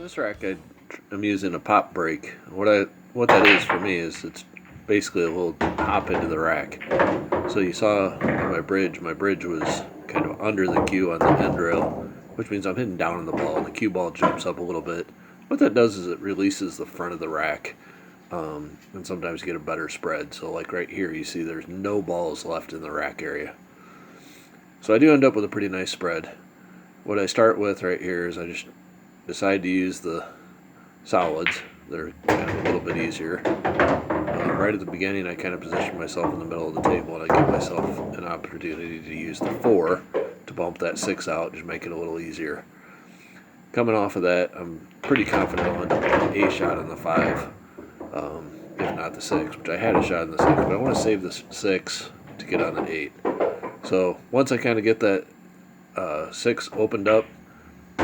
This rack I'm using a pop brake. What that is for me is it's basically a little hop into the rack. So you saw on my bridge was kind of under the cue on the end rail, which means I'm hitting down on the ball and the cue ball jumps up a little bit. What that does is it releases the front of the rack, and sometimes you get a better spread. So like right here, you see there's no balls left in the rack area. So I do end up with a pretty nice spread. What I start with right here is I just decide to use the solids. They're kind of a little bit easier. Right at the beginning, I kind of position myself in the middle of the table, and I give myself an opportunity to use the 4 to bump that 6 out, just make it a little easier. Coming off of that, I'm pretty confident I'll end up with an A shot on the 5, if not the 6, which I had a shot on the 6, but I want to save the 6 to get on the 8. So once I kind of get that 6 opened up,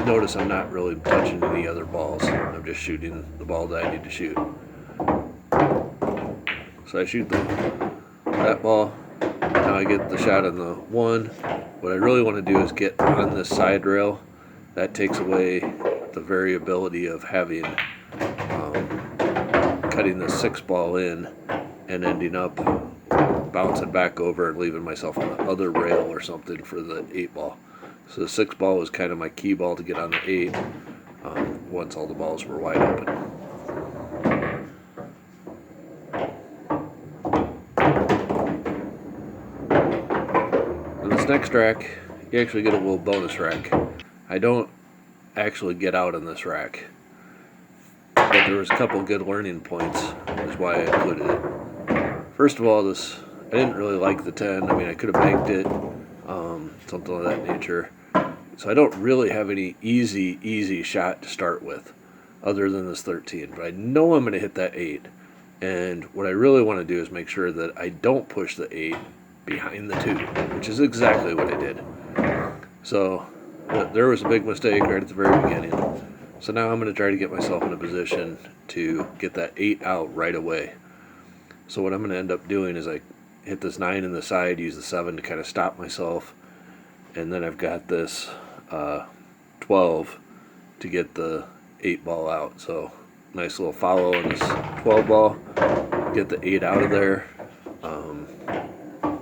notice I'm not really touching any other balls. I'm just shooting the ball that I need to shoot. So I shoot that ball. Now I get the shot on the 1. What I really want to do is get on this side rail. That takes away the variability of having cutting the 6 ball in and ending up bouncing back over and leaving myself on the other rail or something for the 8 ball. So the 6 ball was kind of my key ball to get on the 8 once all the balls were wide open. In this next rack, you actually get a little bonus rack. I don't actually get out on this rack, but there was a couple good learning points, is why I included it. First of all, I didn't really like the 10. I mean, I could have banked it, something of that nature. So I don't really have any easy shot to start with, other than this 13. But I know I'm going to hit that 8. And what I really want to do is make sure that I don't push the 8 behind the 2, which is exactly what I did. So there was a big mistake right at the very beginning. So now I'm going to try to get myself in a position to get that 8 out right away. So what I'm going to end up doing is I hit this 9 in the side, use the 7 to kind of stop myself, and then I've got this 12 to get the 8 ball out. So nice little follow on this 12 ball, get the 8 out of there,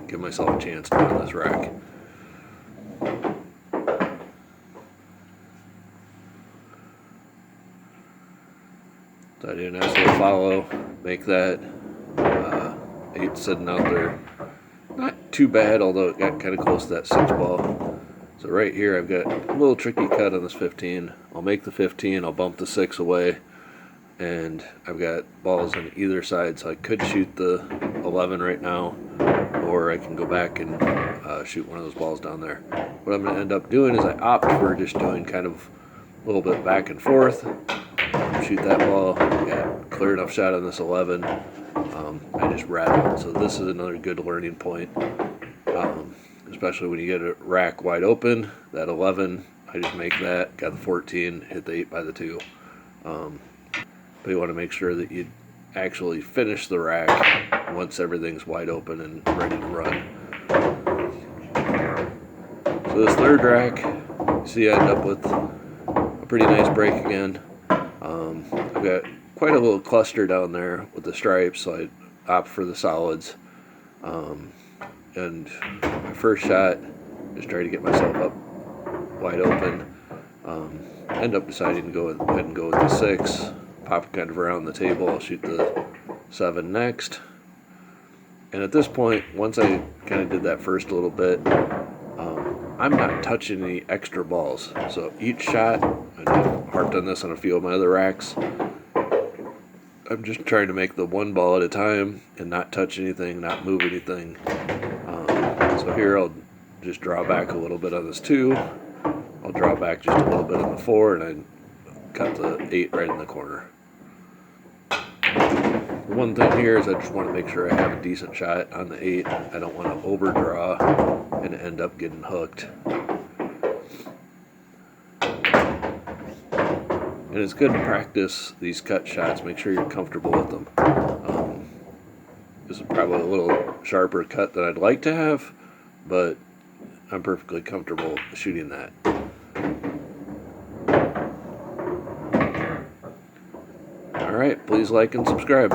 give myself a chance to run this rack. So I do a nice little follow, make that 8 sitting out there. Not too bad, although it got kind of close to that 6 ball. So right here I've got a little tricky cut on this 15. I'll make the 15, I'll bump the 6 away, and I've got balls on either side, so I could shoot the 11 right now, or I can go back and shoot one of those balls down there. What I'm going to end up doing is I opt for just doing kind of a little bit back and forth, shoot that ball, got clear enough shot on this 11, I just rattle it. So this is another good learning point, especially when you get a rack wide open. That 11, I just make that, got the 14, hit the 8 by the 2. But you want to make sure that you actually finish the rack once everything's wide open and ready to run. So this third rack, you see I end up with a pretty nice break again. I've got quite a little cluster down there with the stripes, so I opt for the solids. And my first shot, just try to get myself up wide open. End up deciding to go ahead and go with the 6. Pop kind of around the table. I'll shoot the 7 next. And at this point, once I kind of did that first little bit, I'm not touching any extra balls. So each shot, and I've harped on this on a few of my other racks, I'm just trying to make the 1 ball at a time and not touch anything, not move anything. So here I'll just draw back a little bit on this 2. I'll draw back just a little bit on the 4, and I got the 8 right in the corner. The one thing here is I just want to make sure I have a decent shot on the 8. I don't want to overdraw and end up getting hooked. And it's good to practice these cut shots. Make sure you're comfortable with them. This is probably a little sharper cut than I'd like to have, but I'm perfectly comfortable shooting that. All right, please like and subscribe.